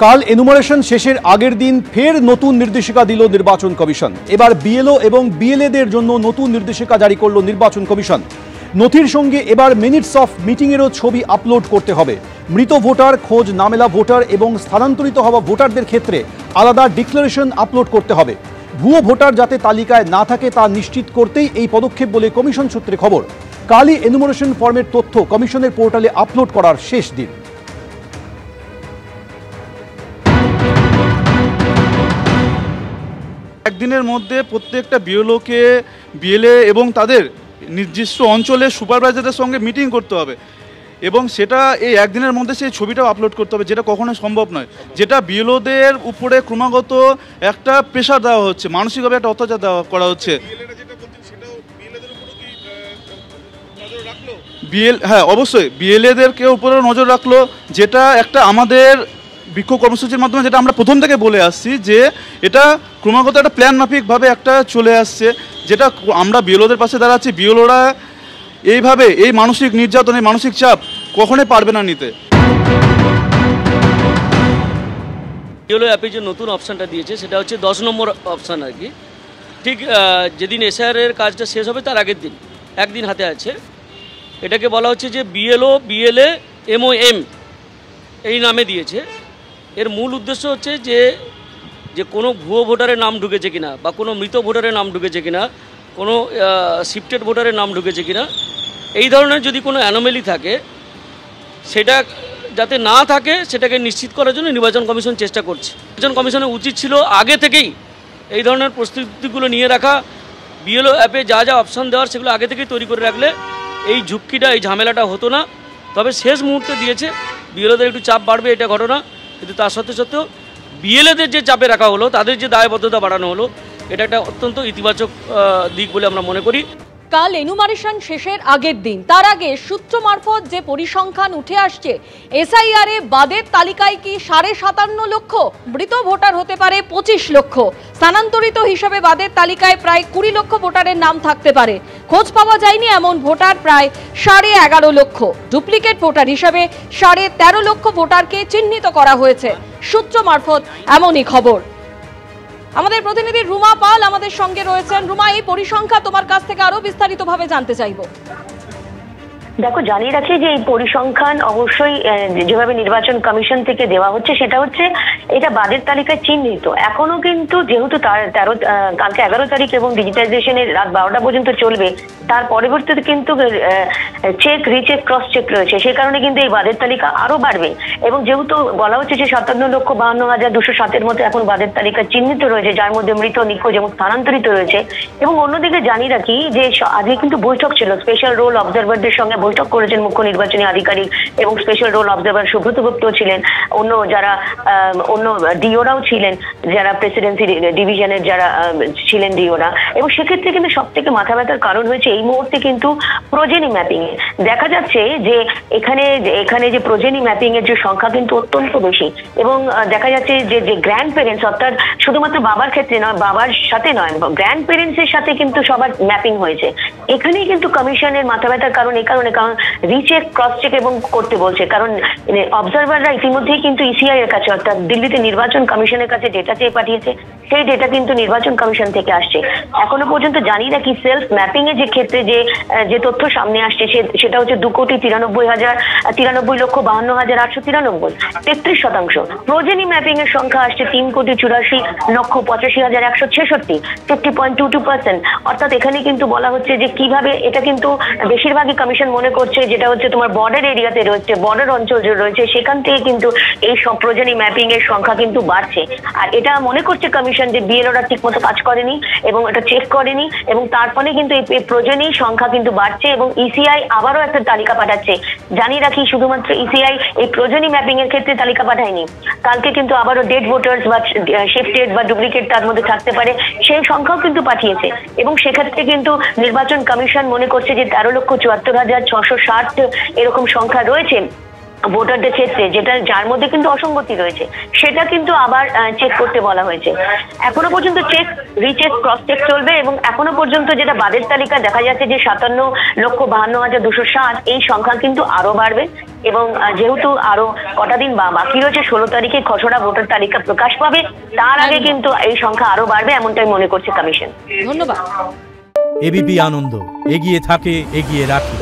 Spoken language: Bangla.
কাল এনুমারেশন শেষের আগের দিন ফের নতুন নির্দেশিকা দিল নির্বাচন কমিশন। এবার বিএলও এবং বিএলএদের জন্য নতুন নির্দেশিকা জারি করল নির্বাচন কমিশন। নথির সঙ্গে এবার মিনিটস অফ মিটিংয়েরও ছবি আপলোড করতে হবে। মৃত ভোটার, খোঁজ না মেলা ভোটার এবং স্থানান্তরিত হওয়া ভোটারদের ক্ষেত্রে আলাদা ডিক্লারেশন আপলোড করতে হবে। ভুয়ো ভোটার যাতে তালিকায় না থাকে তা নিশ্চিত করতেই এই পদক্ষেপ বলে কমিশন সূত্রে খবর। কালই এনুমারেশন ফর্মের তথ্য কমিশনের পোর্টালে আপলোড করার শেষ দিন। একদিনের মধ্যে প্রত্যেকটা বিএলওকে, বিএলএ এবং তাদের নির্দিষ্ট অঞ্চলে সুপারভাইজারদের সঙ্গে মিটিং করতে হবে এবং সেটা এই একদিনের মধ্যে সেই ছবিটাও আপলোড করতে হবে, যেটা কখনোই সম্ভব নয়। যেটা বিএলওদের উপরে ক্রমাগত একটা প্রেশার দেওয়া হচ্ছে, মানসিকভাবে একটা অত্যাচার করা হচ্ছে। হ্যাঁ, অবশ্যই বিএলএদেরকে উপরে নজর রাখলো, যেটা একটা আমাদের বিক্ষোভ কর্মসূচির মাধ্যমে যেটা আমরা প্রথম থেকে বলে আসছি যে এটা ক্রমাগত একটা প্ল্যান মাফিকভাবে একটা চলে আসছে, যেটা আমরা বিএলওদের পাশে দাঁড়াচ্ছি। বিএলওরা এইভাবে এই মানসিক নির্যাতন, এই মানসিক চাপ কখনোই পারবে না নিতে। বিএলও অ্যাপে যে নতুন অপশানটা দিয়েছে সেটা হচ্ছে 10 নম্বর অপশান আর কি। ঠিক যেদিন এসআইআরের কাজটা শেষ হবে তার আগের দিন, একদিন হাতে আছে। এটাকে বলা হচ্ছে যে বিএলও, বিএলএ, এমওএম এই নামে দিয়েছে। এর মূল উদ্দেশ্য হচ্ছে যে কোনো ভুয়ো ভোটারের নাম ঢুকেছে কিনা, বা কোনো মৃত ভোটারের নাম ঢুকেছে কিনা, কোনো শিফটেড ভোটারের নাম ঢুকেছে কিনা, এই ধরনের যদি কোনো অ্যানোমেলি থাকে সেটা যাতে না থাকে সেটাকে নিশ্চিত করার জন্য নির্বাচন কমিশন চেষ্টা করছে। নির্বাচন কমিশনের উচিত ছিল আগে থেকেই এই ধরনের প্রস্তুতিগুলো নিয়ে রাখা। বিএলও অ্যাপে যা যা অপশান দেওয়ার সেগুলো আগে থেকেই তৈরি করে রাখলে এই ঝুঁকিটা, এই ঝামেলাটা হতো না। তবে শেষ মুহূর্তে দিয়েছে, বিএলওদের একটু চাপ বাড়বে এটা ঘটনা, কিন্তু তার সত্ত্বেও বিএলএদের যে চাপে রাখা হলো, তাদের যে দায়বদ্ধতা বাড়ানো হলো, এটা একটা অত্যন্ত ইতিবাচক দিক বলে আমরা মনে করি। কাল এনুমারেশন শেষের আগের দিন, তার আগে সূত্র মারফত যে পরিসংখ্যান উঠে আসছে, এসআইআরে বাদের তালিকায় কি 57.5 লক্ষ, মৃত ভোটার হতে পারে 25 লক্ষ, স্থানান্তরিত হিসাবে বাদের তালিকায় প্রায় 20 লক্ষ ভোটারের নাম থাকতে পারে। খোঁজ পাওয়া যায়নি এমন ভোটার প্রায় 11.5 লক্ষ, ডুপ্লিকেট ভোটার হিসাবে 13.5 লক্ষ ভোটারকে চিহ্নিত করা হয়েছে। সূত্র মারফত এমনই খবর। আমাদের প্রতিনিধি রুমা পাল আমাদের সঙ্গে রয়েছেন। রুমা, এই পরিসংখ্যা তোমার কাছ থেকে আরো বিস্তারিতভাবে জানতে চাইবো। দেখো, জানিয়ে রাখি যে এই পরিসংখ্যান অবশ্যই যেভাবে নির্বাচন কমিশন থেকে দেওয়া হচ্ছে সেটা হচ্ছে এটা বাদের তালিকায় চিহ্নিত। এখনো কিন্তু যেহেতু কালকে 11 তারিখ এবং ডিজিটাইজেশনের রাত 12টা পর্যন্ত চলবে, তার পরবর্তীতে কিন্তু চেক, রিচেক, ক্রস চেক রয়েছে। সে কারণে কিন্তু এই বাদের তালিকা আরো বাড়বে এবং যেহেতু বলা হচ্ছে যে 57,52,207 মতো এখন বাদের তালিকা চিহ্নিত রয়েছে, যার মধ্যে মৃত, নিখোঁজ এবং স্থানান্তরিত রয়েছে। এবং অন্যদিকে জানিয়ে রাখি যে আজকে কিন্তু বৈঠক ছিল, স্পেশাল রোল অবজারভারদের সঙ্গে বৈঠক করেছেন মুখ্য নির্বাচনী আধিকারিক এবং স্পেশাল রোল অবজারভার সুব্রত গুপ্ত ছিলেন, অন্য ডিওরাও ছিলেন, যারা প্রেসিডেন্সি ডিভিশনের যারা ছিলেন ডিওরা। এবং সেক্ষেত্রে কিন্তু সব থেকে মাথা ব্যথার কারণ হয়েছে এই মুহূর্তে কিন্তু প্রোজেনি ম্যাপিং এ দেখা যাচ্ছে যে এখানে যে প্রোজেনি ম্যাপিং এর যে সংখ্যা কিন্তু অত্যন্ত বেশি এবং দেখা যাচ্ছে যে গ্র্যান্ড প্যারেন্টস, অর্থাৎ শুধুমাত্র বাবার ক্ষেত্রে নয়, বাবার সাথে নয়, গ্র্যান্ড প্যারেন্টস এর সাথে কিন্তু সবার ম্যাপিং হয়েছে। এখানেই কিন্তু কমিশনের মাথা ব্যথার কারণ, এই কারণ রিচেক, ক্রস চেক এবং করতে বলছে। কারণ অবজারভাররা ইতিমধ্যেই কিন্তু ইসিআই এর কাছে, অর্থাৎ দিল্লিতে নির্বাচন কমিশনের কাছে ডেটা চেয়ে পাঠিয়েছে। সেই ডেটা কিন্তু নির্বাচন কমিশন থেকে আসছে। এখনো পর্যন্ত জানি না কি সেলফ ম্যাপিং এর যে ক্ষেত্রে যে তথ্য সামনে আসছে সেটা হচ্ছে 2,93,52,893, 33%। প্রোজেনি ম্যাপিং এর সংখ্যা আসছে 3,84,85,166, 50.22%। অর্থাৎ এখানে কিন্তু বলা হচ্ছে যে কিভাবে এটা কিন্তু বেশিরভাগই কমিশন মনে করছে যেটা হচ্ছে তোমার বর্ডার এরিয়াতে রয়েছে, বর্ডার অঞ্চল যে রয়েছে সেখান থেকে কিন্তু এই সব প্রোজেনি ম্যাপিং এর সংখ্যা কিন্তু বাড়ছে। আর এটা মনে করছে কমিশন যে বিএলওরা ঠিক মতো কাজ করেনি এবং এটা চেক করেনি এবং তার ফলে কিন্তু এই প্রোজেনি সংখ্যা কিন্তু বাড়ছে এবং ইসিআই আবারও একটা তালিকা পাঠাচ্ছে। জানিয়ে রাখি শুধুমাত্র ইসিআই এই প্রোজেনি ম্যাপিং এর ক্ষেত্রে তালিকা পাঠায়নি, কালকে কিন্তু আবারও ডেড ভোটার্স বা শিফটেড বা ডুপ্লিকেট তার মধ্যে থাকতে পারে সেই সংখ্যাও কিন্তু পাঠিয়েছে। এবং সেক্ষেত্রে কিন্তু নির্বাচন কমিশন মনে করছে যে 13,74,660 এরকম সংখ্যা রয়েছে ভোটারদের ক্ষেত্রে, যার মধ্যে কিন্তু অসঙ্গতি রয়েছে, সেটা কিন্তু আবার চেক করতে বলা হয়েছে। এখনো পর্যন্ত চেক, রিচেক, ক্রস চেক চলবে এবং এখনো পর্যন্ত যেটা বাদের তালিকা দেখা যাচ্ছে যে 57,52,207 এই সংখ্যা কিন্তু আরো বাড়বে। এবং যেহেতু আরো কটা দিন বাকি রয়েছে, 16 তারিখে খসড়া ভোটার তালিকা প্রকাশ পাবে, তার আগে কিন্তু এই সংখ্যা আরো বাড়বে এমনটাই মনে করছে কমিশন। ধন্যবাদ। এবিপি আনন্দ, এগিয়ে থাকে, এগিয়ে রাখে।